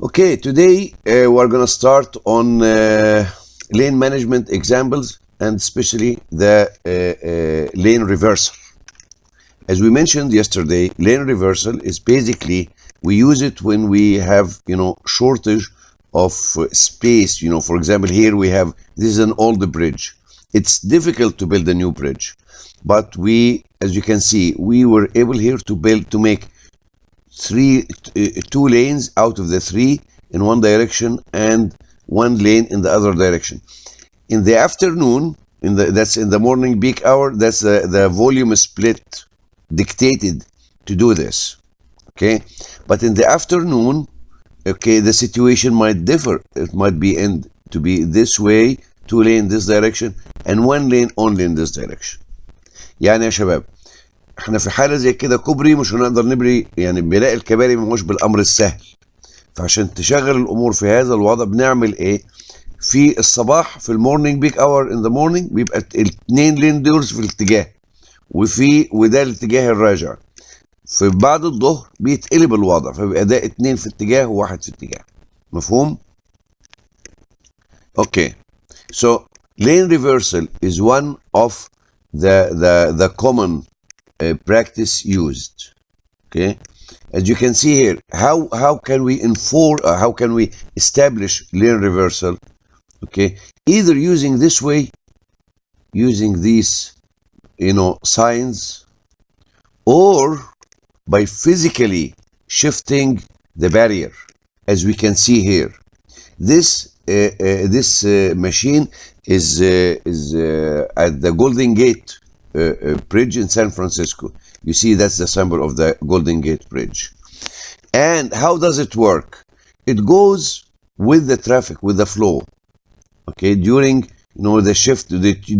Okay, today we're going to start on lane management examples and especially the lane reversal. As we mentioned yesterday, lane reversal is basically we use it when we have, shortage of space. For example, here we have, this is an old bridge. It's difficult to build a new bridge, but we, as you can see, we were able here to make two lanes out of the three in one direction and one lane in the other direction. In the afternoon, that's in the morning peak hour, that's the volume split dictated to do this. Okay, but in the afternoon, okay, the situation might differ. It might be to be this way, two lane this direction, and one lane only in this direction. يعني يا شباب احنا في حاله زي كده كوبري مش هنقدر نبري، يعني بناء الكباري مش بالامر السهل. فعشان تشغل الامور في هذا الوضع بنعمل ايه؟ في الصباح في المورنينج بيك اور ان ذا مورنينج بيبقى الاثنين لين دورز في الاتجاه، وده الاتجاه الراجع. في بعد الظهر بيتقلب الوضع، فبيبقى ده اتنين في اتجاه وواحد في اتجاه. مفهوم؟ Okay, so lane reversal is one of the common practice used. Okay, as you can see here, how can we how can we establish lane reversal? Okay, either using this way, using these signs, or by physically shifting the barrier, as we can see here. This machine is at the Golden Gate Bridge in San Francisco. You see, that's the symbol of the Golden Gate Bridge. And how does it work? It goes with the traffic, with the flow. Okay, during the shift,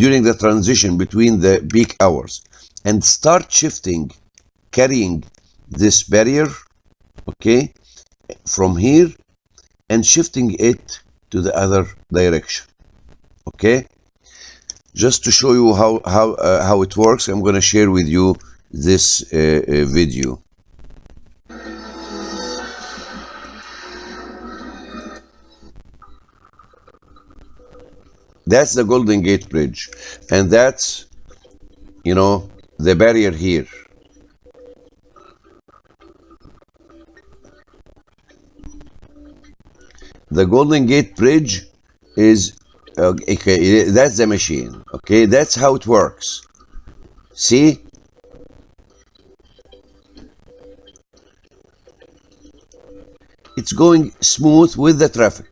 during the transition between the peak hours, and start shifting, carrying this barrier, okay, from here and shifting it to the other direction. Okay, just to show you how it works, I'm going to share with you this video. That's the Golden Gate Bridge, and that's the barrier here. The Golden Gate Bridge is okay, that's the machine. Okay, that's how it works. See, it's going smooth with the traffic.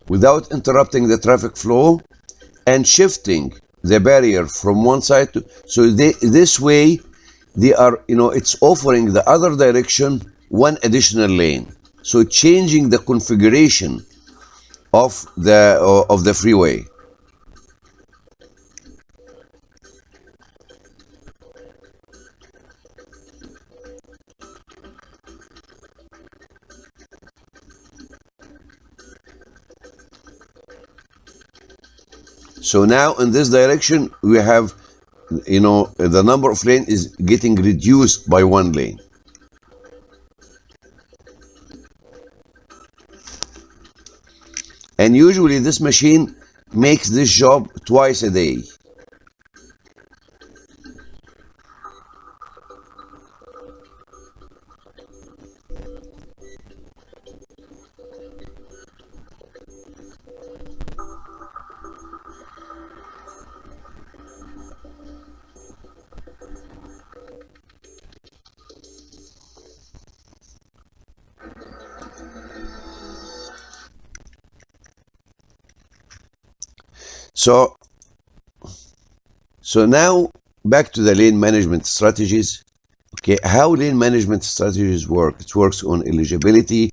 Without interrupting the traffic flow and shifting the barrier from one side to, so this way they are, it's offering the other direction one additional lane, so changing the configuration of the freeway. So now in this direction we have, the number of lanes is getting reduced by one lane. And usually this machine makes this job twice a day. So now back to the lane management strategies. Okay, how lane management strategies work? It works on eligibility,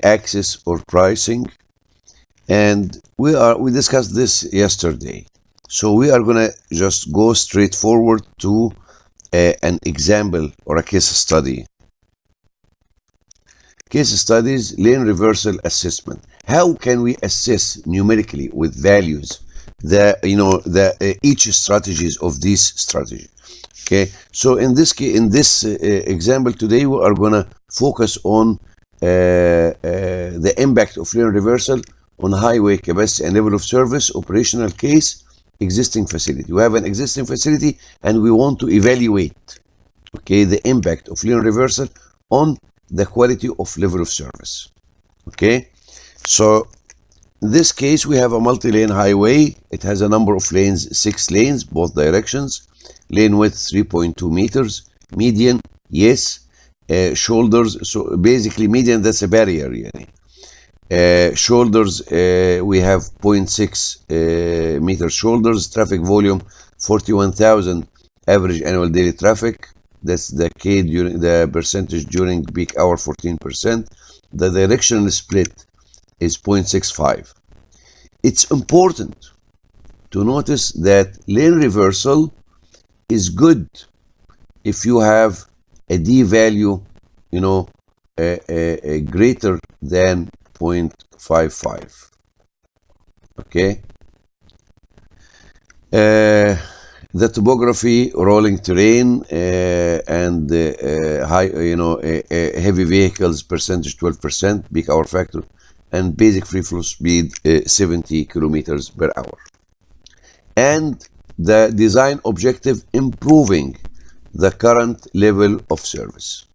access, or pricing, and we discussed this yesterday. So we are gonna just go straight forward to an example or a case study. Case studies, lane reversal assessment. How can we assess numerically with values the each strategies of this strategy? Okay, so in this case, in this example today, we are gonna focus on the impact of lane reversal on highway capacity and level of service, operational case, existing facility. We have an existing facility and we want to evaluate, okay, the impact of lane reversal on the quality of level of service. Okay, so in this case, we have a multi-lane highway. It has a number of lanes, 6 lanes, both directions. Lane width 3.2 meters. Median, yes. Shoulders, so basically median, that's a barrier. Shoulders, we have 0.6 meter shoulders. Traffic volume 41,000 average annual daily traffic. That's the K during the percentage during peak hour, 14%. The directional split is 0.65. It's important to notice that lane reversal is good if you have a D value, greater than 0.55. Okay. The topography, rolling terrain, and heavy vehicles percentage 12%, peak hour factor, and basic free flow speed 70 kilometers per hour. And the design objective, improving the current level of service.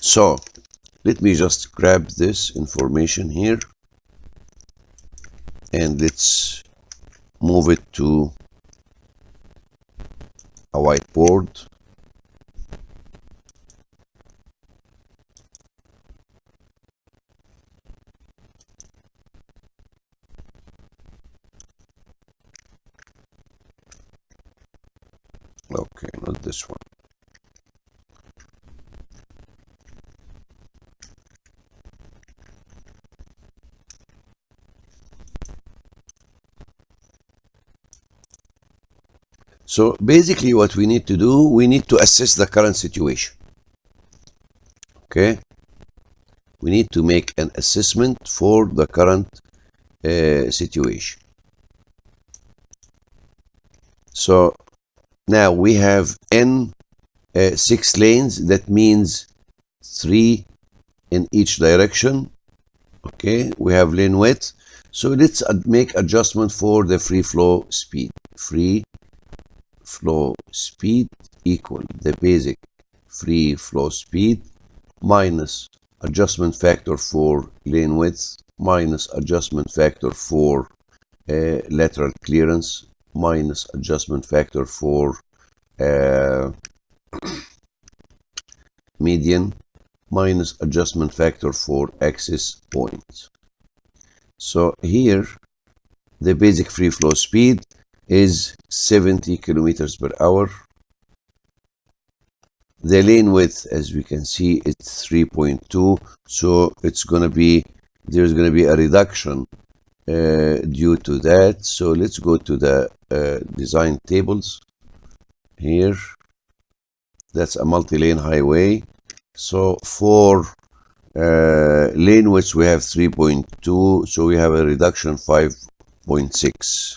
So let me just grab this information here and let's move it to a whiteboard. Okay, not this one. So basically what we need to do, we need to assess the current situation. Okay? We need to make an assessment for the current situation. So now we have N 6 lanes, that means 3 in each direction. Okay, we have lane width. So let's make adjustment for the free flow speed. Free flow speed equal the basic free flow speed minus adjustment factor for lane width minus adjustment factor for lateral clearance minus adjustment factor for median minus adjustment factor for access point. So here the basic free flow speed is 70 kilometers per hour. The lane width, as we can see, it's 3.2, so it's gonna be, there's gonna be a reduction due to that. So let's go to the design tables here. That's a multi-lane highway. So for lane width we have 3.2, so we have a reduction 5.6.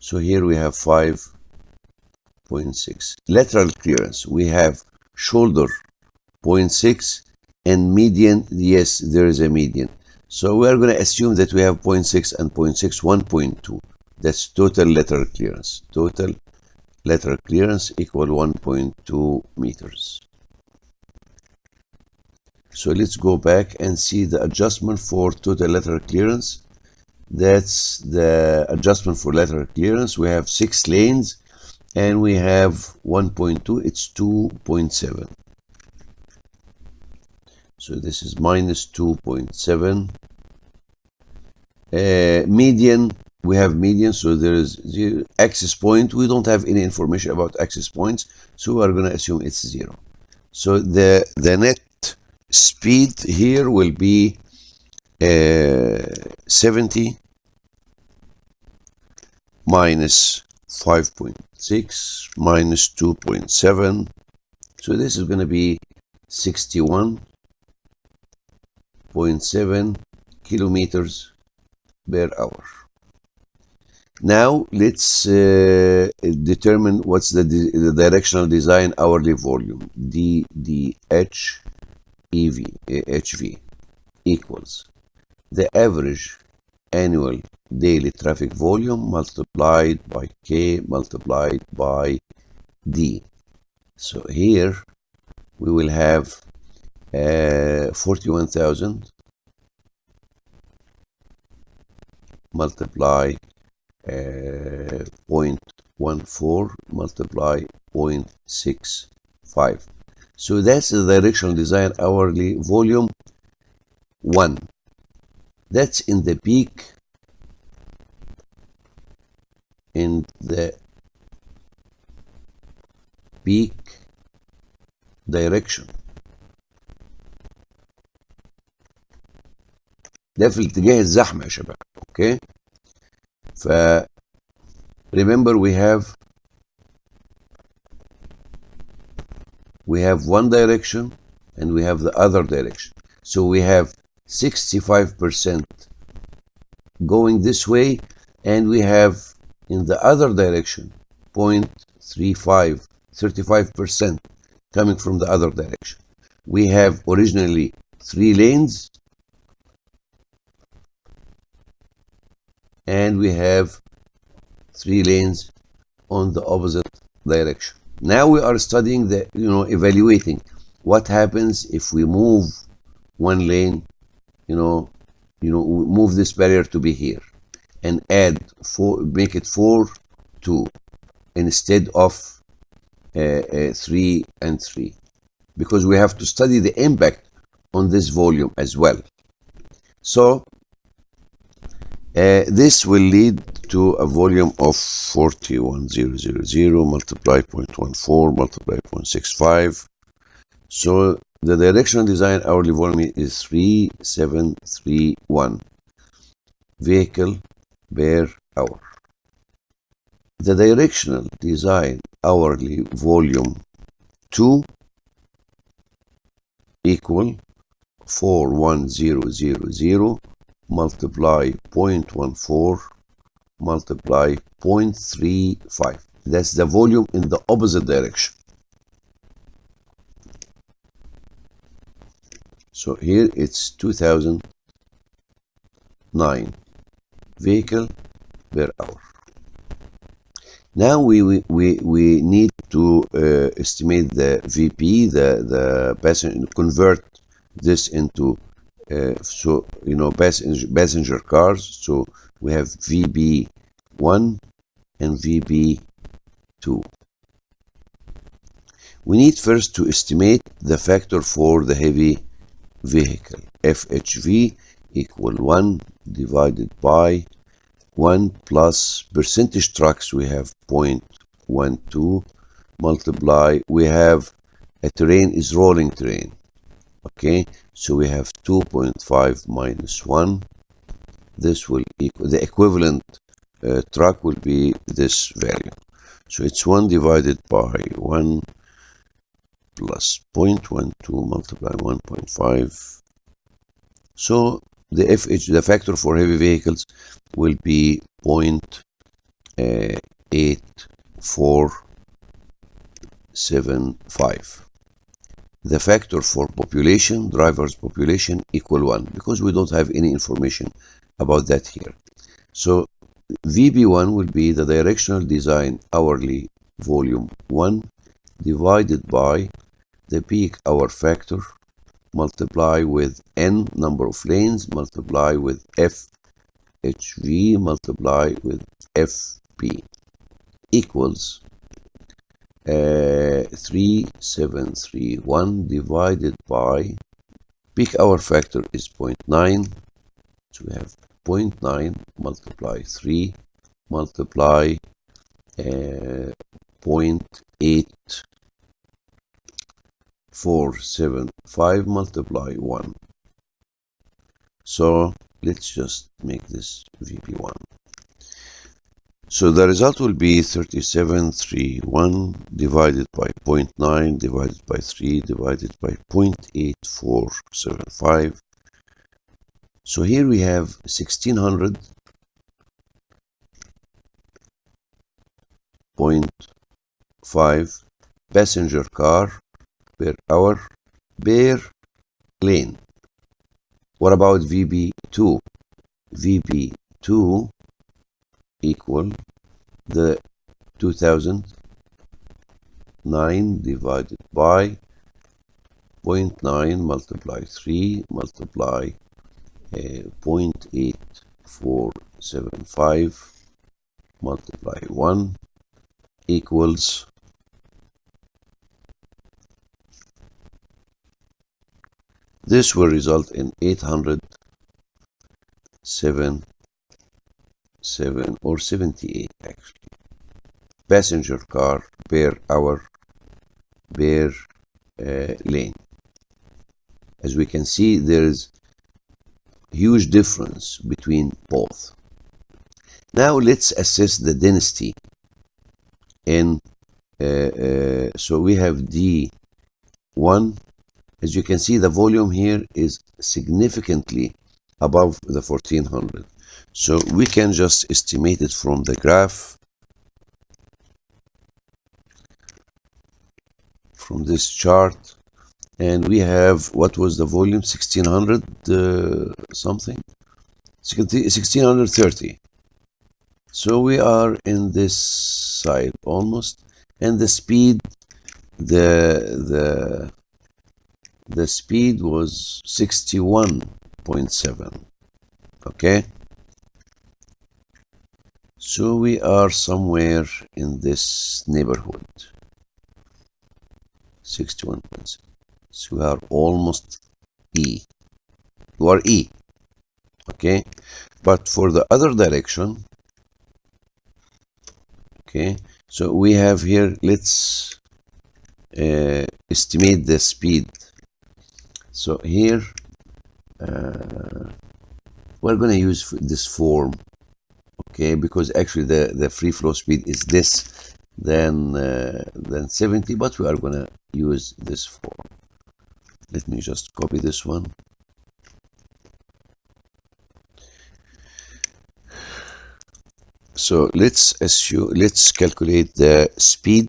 So here we have 5.6. Lateral clearance, we have shoulder 0.6 and median, yes, there is a median. So we are going to assume that we have 0.6 and 0.6, 1.2. That's total lateral clearance. Total lateral clearance equal 1.2 meters. So let's go back and see the adjustment for total lateral clearance. That's the adjustment for lateral clearance. We have 6 lanes and we have 1.2, it's 2.7. So this is minus 2.7. Median, we have median, so there is zero. Access point, we don't have any information about access points, so we are going to assume it's 0. So the net speed here will be 70 minus 5.6 minus 2.7. So this is going to be 61.7 kilometers per hour. Now let's determine what's the directional design hourly volume. DDH HV equals the average annual daily traffic volume multiplied by K multiplied by D. So here we will have 41,000 multiply 0.14 multiply 0.65. So that's the directional design hourly volume 1. That's in the peak, direction. ده في الاتجاه الزحمة يا شباب. اوكي. ف remember we have one direction and we have the other direction. So we have 65% going this way, and we have in the other direction 35% coming from the other direction. We have originally 3 lanes, and we have 3 lanes on the opposite direction. Now we are studying the, evaluating what happens if we move one lane, move this barrier to be here and add 4, make it 4, 2 instead of 3 and 3, because we have to study the impact on this volume as well. So this will lead to a volume of 41,000 multiply 0.14 multiply 0.65. So the directional design hourly volume is 3731 vehicle per hour. The directional design hourly volume 2 equal 41,000 multiply 0.14 multiply 0.35. That's the volume in the opposite direction. So here it's 2009 vehicle per hour. Now we need to estimate the VP, the passenger, convert this into passenger cars. So we have VB1 and VB2. We need first to estimate the factor for the heavy vehicle. FHV equal 1 divided by 1 plus percentage trucks, we have 0.12 multiply, we have a terrain is rolling terrain. Okay, so we have 2.5 minus 1. This will equal, the equivalent truck will be this value. So it's 1 divided by 1 plus 0.12 multiply 1.5. So the factor for heavy vehicles will be 0.8475. The factor for population, driver's population, equal 1, because we don't have any information about that here. So VB1 will be the directional design hourly volume 1 divided by the peak hour factor multiply with n number of lanes multiply with FHV multiply with FP equals 3731 divided by peak hour factor is 0.9. So we have 0.9 multiply 3 multiply 0.8475 multiply 1. So let's just make this VP1. So the result will be 3731 divided by 0.9 divided by 3 divided by 0.8475. So here we have 1600.5 passenger car per hour per lane. What about VB2? VB2 equal the 2009 divided by 0.9 multiply 3 multiply 0.8475 multiply 1 equals this will result in 807 or 78 actually passenger car per hour per lane. As we can see, there is huge difference between both. Now let's assess the density in so we have D1. As you can see, the volume here is significantly above the 1400. So we can just estimate it from the graph, from this chart. And we have, what was the volume? 1600 something? 1630. So we are in this side almost. And the speed, the speed was 61.7. Okay? So we are somewhere in this neighborhood. 61.7. So we are almost E. You are E. Okay? But for the other direction, okay, so we have here, let's estimate the speed. So here, we're going to use this form, okay, because actually the free flow speed is this than 70, but we are going to use this form. Let me just copy this one. So let's calculate the speed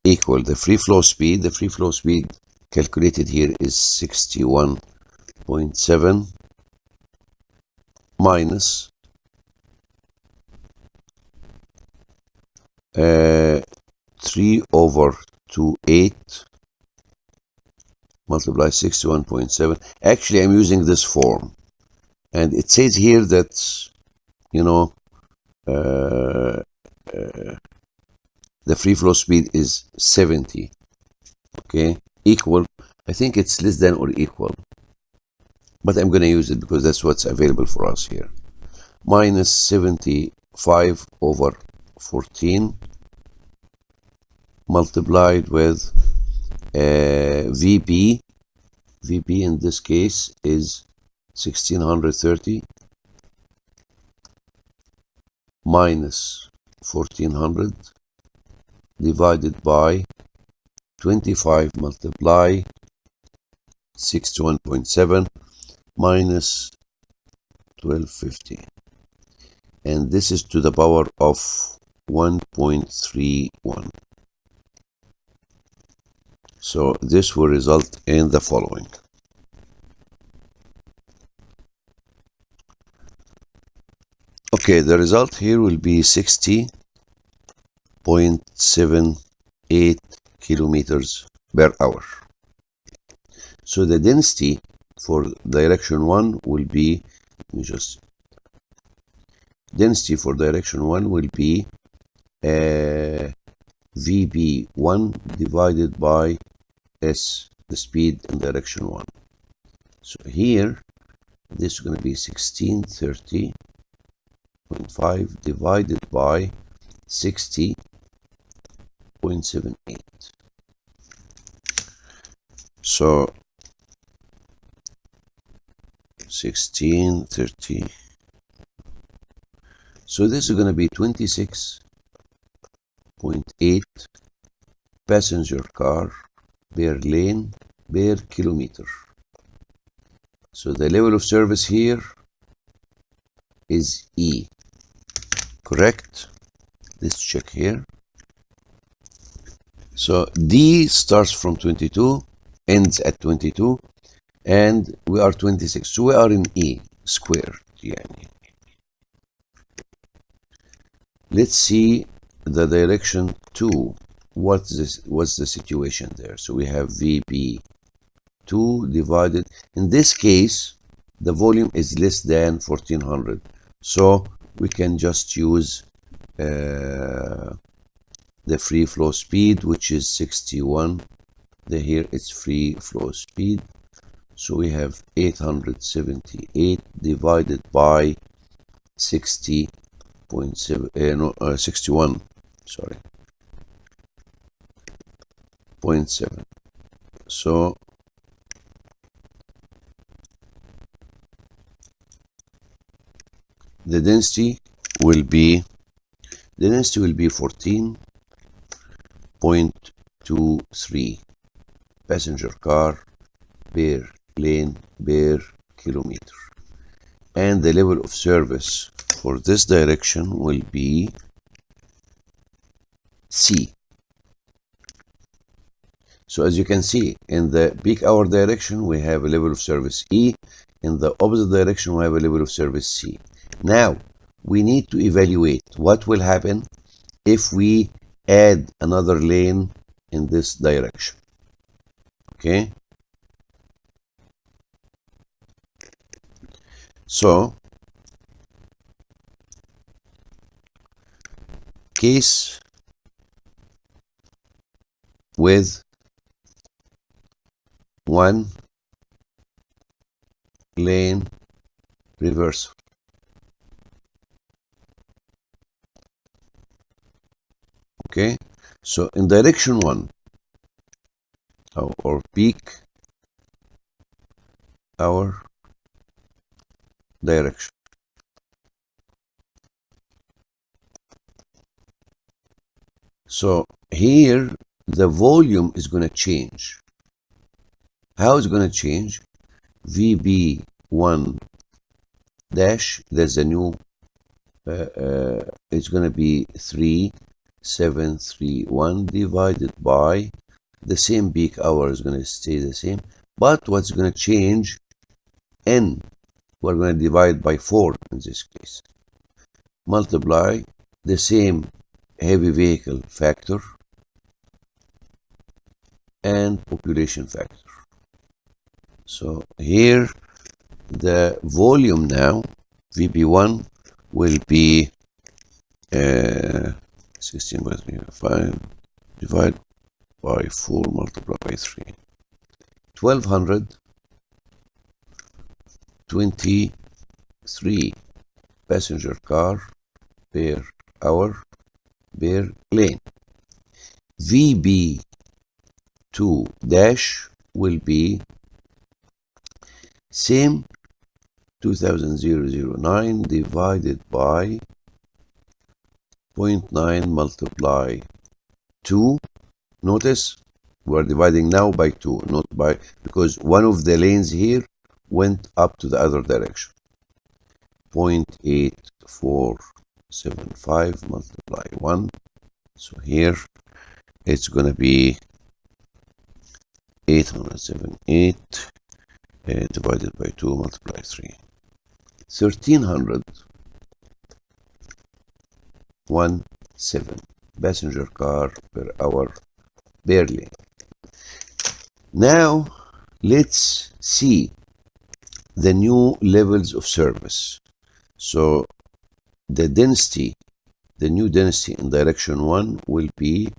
equal the free flow speed. The free flow speed calculated here is 61.7 minus 3/28 multiply 61.7. Actually, I'm using this form, and it says here that, you know, the free flow speed is 70. Okay, equal. I think it's less than or equal, but I'm going to use it because that's what's available for us here. Minus 75/14 multiplied with VB. VB in this case is 1630 minus 1400 divided by 25 multiply 61.7 minus 1250, and this is to the power of 1.31. So this will result in the following. Okay, the result here will be 60.78 kilometers per hour. So the density for direction 1 will be, density for direction 1 will be VB1 divided by S, the speed in direction 1. So here, this is going to be 1630.5 divided by 60.78. So 1630. So this is going to be 26.8 passenger car per lane per kilometer. So the level of service here is E, correct? Let's check here. So D starts from 22, ends at 22, and we are 26. So we are in E squared. يعني. Let's see the direction 2. What's the situation there? So we have VB2 divided. In this case, the volume is less than 1400. So we can just use the free flow speed, which is 61. Here it's free flow speed. So we have 878 divided by 60.7, 61, sorry, 0.7. So the density will be 14.23 passenger car per lane per kilometer, and the level of service for this direction will be C. So as you can see, in the peak hour direction we have a level of service E, in the opposite direction we have a level of service C. Now we need to evaluate what will happen if we add another lane in this direction. Okay, so case with one lane reversal. Okay, so in direction 1 or peak hour direction, so here the volume is going to change. How is it going to change? VB1 dash, there's a new it's going to be 3731 divided by the same peak hour is going to stay the same, but what's going to change? N, we're going to divide by 4 in this case, multiply the same heavy vehicle factor and population factor. So here the volume now, VB1 will be 16.5 divided by 4 multiplied by 3, 1223 passenger car per hour per lane. VB2 dash will be same 2009 divided by 0.9 multiply 2. Notice we're dividing now by 2, not by, because one of the lanes here went up to the other direction. 0.8475 multiply 1. So here it's going to be 878 divided by 2 multiply 3. 1317 passenger car per hour per lane. Now let's see the new levels of service. So the density, the new density in direction 1 will be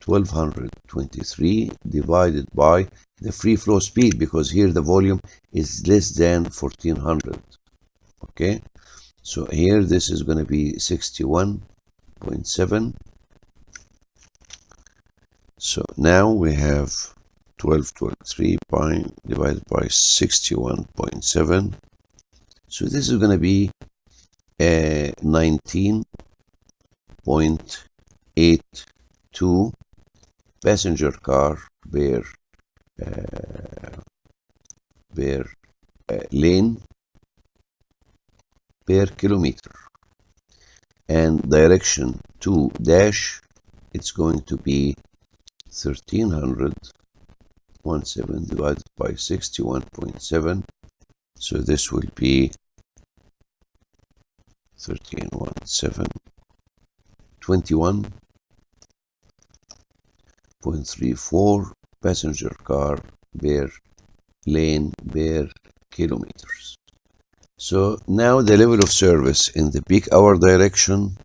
1223 divided by the free flow speed, because here the volume is less than 1400. Okay, so here this is going to be 61.7. So now we have 1223 divided by 61.7. So this is going to be 19.82 passenger car per per lane per kilometer, and direction to dash, it's going to be 1317 divided by 61.7, so this will be 1317 21.34 passenger car per lane per kilometers. So now the level of service in the peak hour direction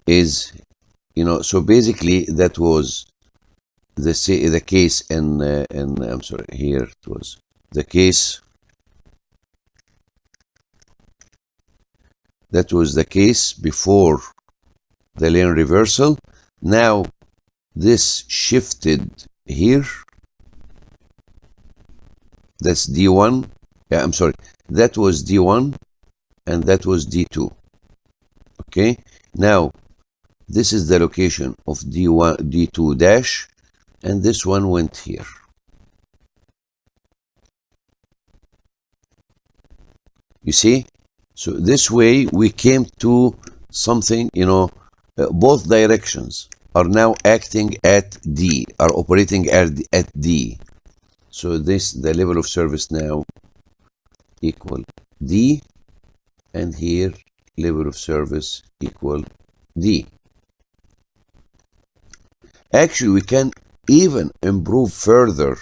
is, so basically that was the case in I'm sorry, here it was the case, that was the case before the lane reversal. Now this shifted here, that's D1, I'm sorry, that was D1 and that was D2. Okay, now this is the location of D1, D2 dash, and this one went here. You see? So this way we came to something, both directions are now acting at D, are operating at D. So this, the level of service now equal D, and here level of service equal D. Actually, we can even improve further,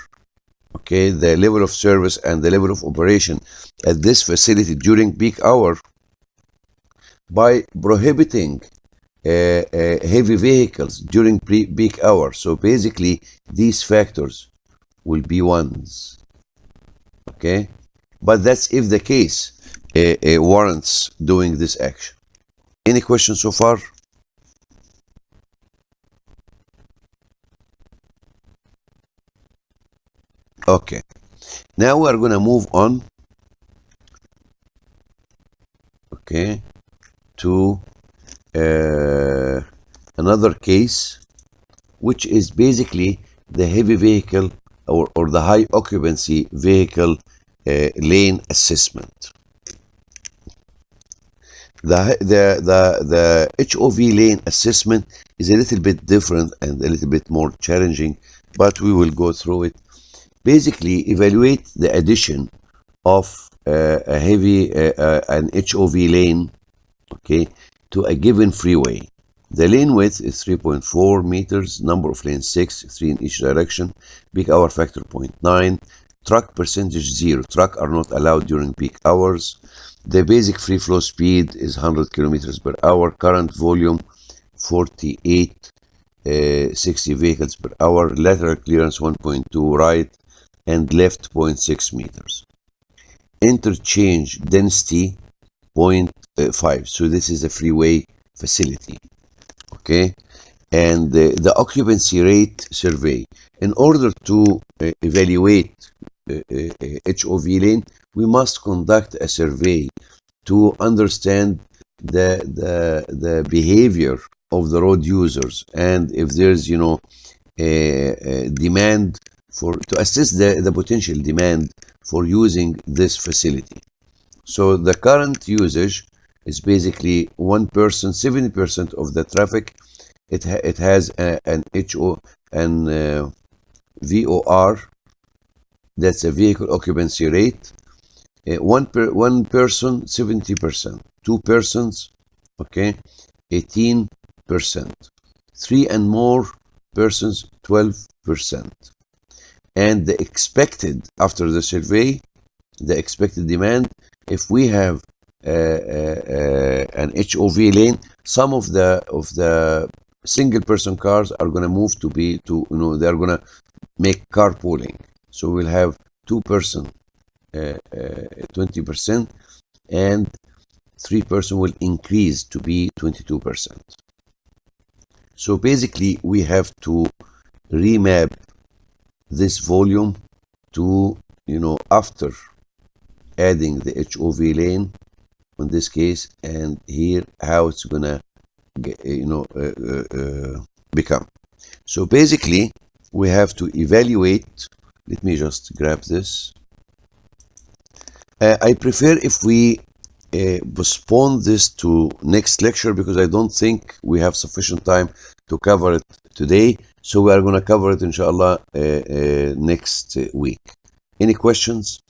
okay, the level of service and the level of operation at this facility during peak hour by prohibiting heavy vehicles during peak hour. So basically, these factors will be ones, okay? But that's if the case warrants doing this action. Any questions so far? Okay, now we are going to move on, okay, to another case, which is basically the heavy vehicle or the high occupancy vehicle lane assessment. The HOV lane assessment is a little bit different and a little bit more challenging, but we will go through it. Basically, evaluate the addition of an HOV lane, okay, to a given freeway. The lane width is 3.4 meters, number of lanes 6, 3 in each direction, peak hour factor 0.9, truck percentage 0, truck are not allowed during peak hours. The basic free flow speed is 100 kilometers per hour, current volume 48, 60 vehicles per hour, lateral clearance 1.2 right and left 0.6 meters. Interchange density 0.5, so this is a freeway facility, okay? And the occupancy rate survey. In order to evaluate HOV lane, we must conduct a survey to understand the behavior of the road users, and if there's demand to assess the potential demand for using this facility. So the current usage is basically 1%, 70% of the traffic. It has an VOR, that's a vehicle occupancy rate. One person 70%, 2 persons, okay, 18%, 3 and more persons 12%. And the expected, after the survey, the expected demand, if we have an HOV lane, some of the single person cars are going to move they're going to make carpooling. So we'll have 2 person 20%, and 3 person will increase to be 22%. So basically we have to remap this volume to, after adding the HOV lane in this case, and here how it's gonna become. So basically, we have to evaluate. Let me just grab this. I prefer if we postpone this to next lecture because I don't think we have sufficient time to cover it today. So we are going to cover it, inshallah, next week. Any questions?